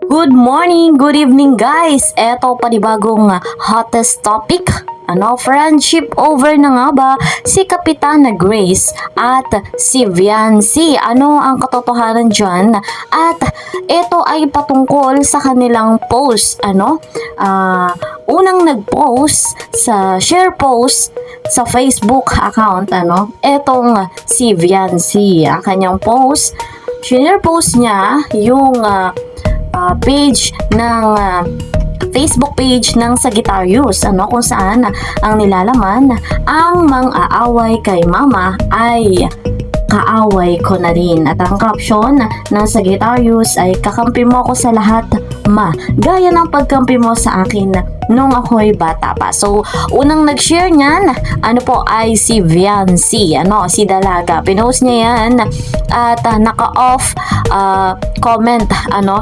Good morning, good evening guys! Eto panibagong hottest topic. Friendship over na nga ba si Kapitana Grace at si Viancy? Ano ang katotohanan dyan? At ito ay patungkol sa kanilang post. Unang nag-post sa share post sa Facebook account, etong si Viancy. Ang kanyang post, share post niya yung page ng Facebook page ng Sagittarius, kung saan ang nilalaman, ang mang-aaway kay mama ay kaaway ko na rin. At ang caption ng Sagittarius ay kakampi mo ako sa lahat, ma. Gaya ng pagkampi mo sa akin nung ako'y bata pa. So, unang nag-share niyan, ay si Viancy, si Dalaga. Pinost niya yan at naka-off comment,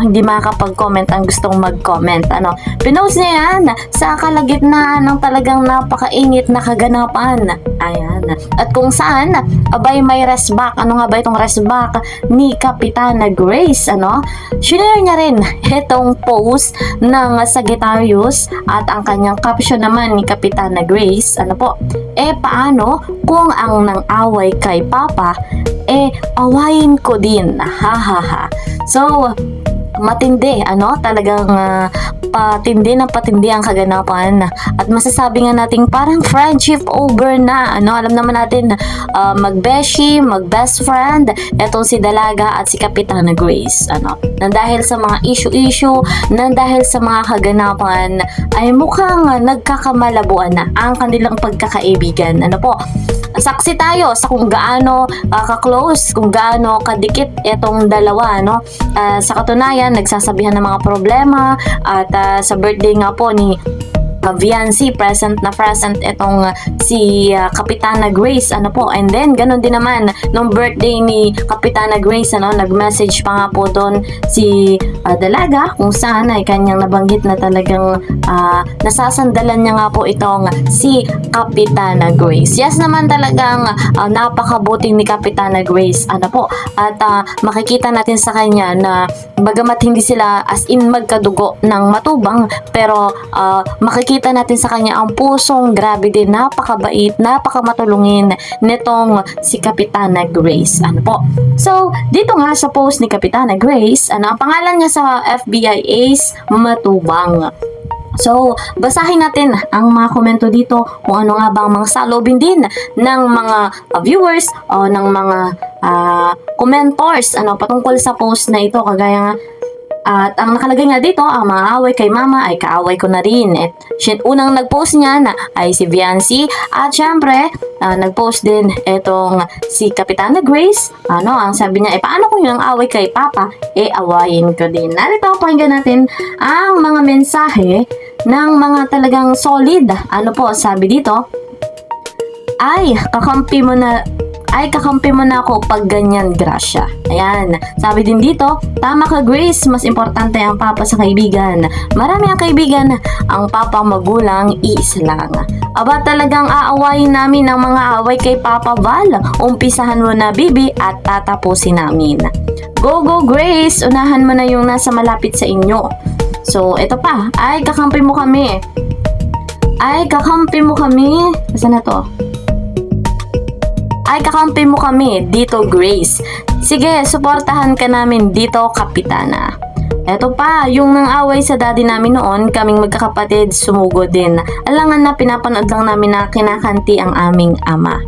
hindi makakapag-comment ang gustong mag-comment, Pinost niya yan sa kalagitnaan ng talagang napakainit na kaganapan. Ayan. At kung saan, abay may rest back. Ano nga ba itong rest back ni Kapitana Grace, Share niya rin itong post ng Sagittarius at ang kanyang caption naman ni Kapitana Grace, paano kung ang nang-away kay Papa, awayin ko din, ha. So, matindi, talagang patindi na patindi ang kaganapan at masasabi nga natin parang friendship over na, alam naman natin magbeshi, mag-best friend etong si Dalaga at si Kapitana Grace, nang dahil sa mga issue, nang dahil sa mga kaganapan ay mukhang nagkakamalabuan na ang kanilang pagkakaibigan, saksi tayo sa kung gaano ka-close, kung gaano kadikit itong dalawa, sa katunayan, nagsasabihan ng mga problema at sa birthday nga po ni Viancy, present itong si Kapitana Grace, and then ganun din naman nung birthday ni Kapitana Grace, nag-message pa nga po doon si Dalaga kung saan ay kanyang nabanggit na talagang nasasandalan niya nga po itong si Kapitana Grace. Yes naman, talagang napakabuti ni Kapitana Grace, at makikita natin sa kanya na bagamat hindi sila as in magkadugo ng matubang, pero makikita natin sa kanya ang pusong grabe din, napakabait, napakamatulungin nitong si Kapitana Grace, So, dito nga sa post ni Kapitana Grace, ang pangalan niya sa FBI is Matubang. So, basahin natin ang mga komento dito kung ano nga bang mga salubin din ng mga viewers o ng mga commentors patungkol sa post na ito, kagaya nga. At ang nakalagay nga dito, ang maaway kay mama ay kaaway ko na rin. At unang nag-post niya na ay si Viancy. At syempre, nag-post din itong si Kapitana Grace. Ang sabi niya, paano kung yung away kay Papa, awayin ko din. Narito, pakinggan natin ang mga mensahe ng mga talagang solid. Sabi dito, kakampi mo na ako pag ganyan, Gracia. Ayan. Sabi din dito, tama ka Grace, mas importante ang papa sa kaibigan. Marami ang kaibigan, ang papa magulang, iisa lang. Aba, talagang aawayin namin ang mga away kay Papa Val. Umpisahan mo na, Bibi, at tatapusin namin. Go Grace, unahan mo na yung nasa malapit sa inyo. So, ito pa, kakampi mo kami. Saan na to? Kakampi mo kami dito, Grace. Sige, suportahan ka namin dito, Kapitana. Eto pa, yung nang-away sa daddy namin noon, kaming magkakapatid, sumugo din. Alangan na pinapanood lang namin na kinakanti ang aming ama.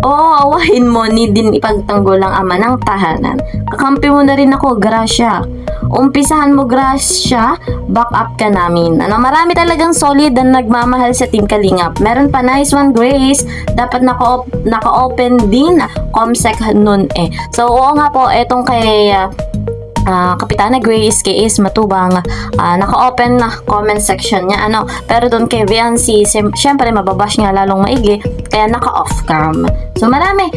Oo, awahin mo, ni din ipagtanggol ang ama ng tahanan. Kakampi mo na rin ako, Gracia. Umpisahan mo, Gracia, back up ka namin. Marami talagang solid na nagmamahal sa Team Kalingap. Meron pa, nice one, Grace. Dapat naka-open din Comsec nun So, oo nga po, etong kay Kapitana Grace, kay Ace Matubang, naka-open na comment section niya, pero doon kay Viancy, syempre mababash nga lalong maigi, kaya naka-off cam. So marami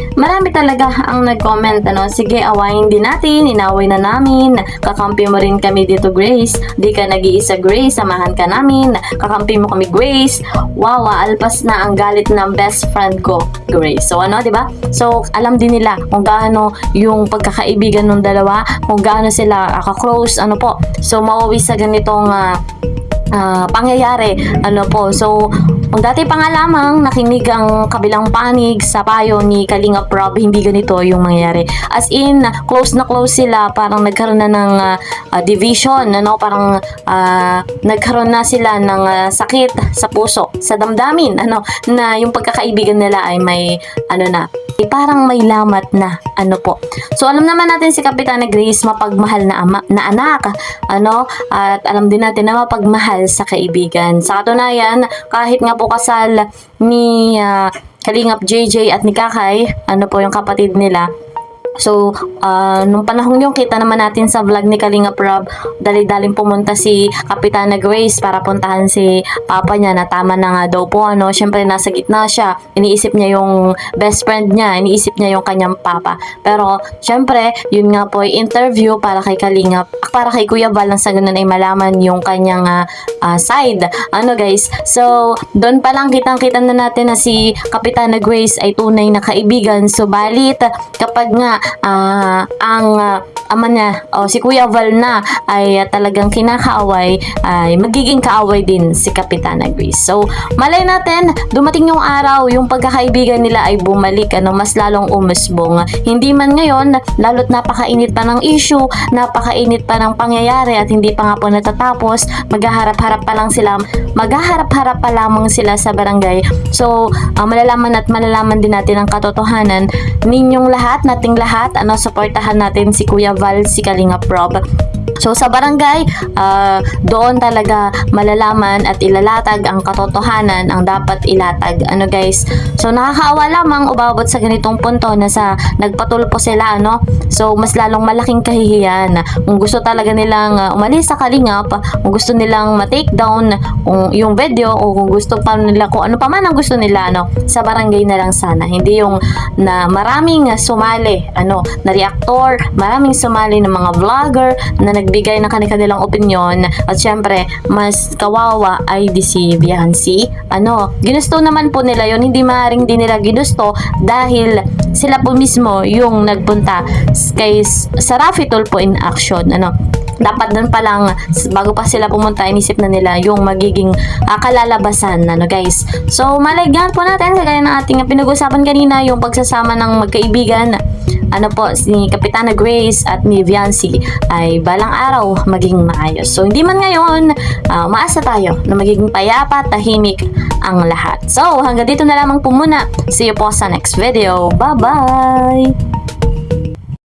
talaga ang nag-comment, ano, sige, awayin din natin, inaway na namin, kakampi mo rin kami dito, Grace, di ka nag-iisa, Grace, samahan ka namin, kakampi mo kami, Grace, wow, alpas na ang galit ng best friend ko, Grace. So ano, di ba? So alam din nila kung gaano yung pagkakaibigan ng dalawa, kung gaano sila ka-close, ano po. So mauwi sa ganitong pangyayari, ano po. So kung dati pa nga lamang nakinig ang kabilang panig sa payo ni Kalinga Prab, hindi ganito yung mangyayari. As in, close na close sila, parang nagkaroon na ng division, ano, parang nagkaroon na sila ng sakit sa puso, sa damdamin, ano, na yung pagkakaibigan nila ay may, ano na, parang may lamat na, ano po. So alam naman natin si Kapitana Grace mapagmahal na anak, ano, at alam din natin na mapagmahal sa kaibigan. Sa katunayan, kahit nga po kasal ni Kalingap JJ at ni Kakay, ano po yung kapatid nila. So, nung panahon yung kita naman natin sa vlog ni Kalinga Prab, dali-daling pumunta si Kapitana Grace para puntahan si papa niya na tama na nga daw po, ano. Syempre, nasa gitna siya. Iniisip niya yung best friend niya, iniisip niya yung kanyang papa. Pero, syempre, yun nga po ay interview para kay Kalinga, para kay Kuya Val, nang sa ganun ay malaman yung kanyang side. Ano guys, so, doon pa lang kitang-kita na natin na si Kapitana Grace ay tunay na kaibigan. Subalit, kapag nga ang ama niya o si Kuya Val na ay talagang kinakaaway, ay magiging kaaway din si Kapitana Grace. So malay natin dumating yung araw yung pagkakaibigan nila ay bumalik, ano, mas lalong umusbong. Hindi man ngayon, lalo't napakainit pa ng issue, napakainit pa ng pangyayari at hindi pa nga po natatapos, maghaharap-harap pa lamang sila sa barangay. So malalaman din natin ang katotohanan. Ninyong lahat, nating lahat, ano, suportahan natin si Kuya Val, si Kalinga Prab. So sa barangay, doon talaga malalaman at ilalatag ang katotohanan, ang dapat ilatag, ano guys. So nakakaawa lamang umabot sa ganitong punto na sa nagpatulpo sila, ano. So mas lalong malaking kahihiyan. Kung gusto talaga nilang umalis sa Kalingap, kung gusto nilang ma-take down yung video, o kung gusto pa nila, kung ano pa man ang gusto nila, ano, sa barangay na lang sana. Hindi yung na maraming sumali, ano, na reactor, maraming sumali ng mga vlogger na nagbigay ng kanilang opinion, at syempre mas kawawa ay si Viancy. Ano, ginusto naman po nila yon, hindi maaaring din nila ginusto dahil sila po mismo yung nagpunta sa Raffy Tulfo in action, ano. Dapat doon pa lang, bago pa sila pumunta, inisip na nila yung magiging kalalabasan, ano guys. So maligyan po natin, kagaya ng ating pinag-usapan kanina, yung pagsasama ng magkaibigan, ano po, ni Kapitana Grace at ni Viancy ay balang araw maging maayos. So hindi man ngayon, maasa tayo na magiging payapa, tahimik ang lahat. So hanggang dito na lamang po muna. See you po sa next video. Bye bye!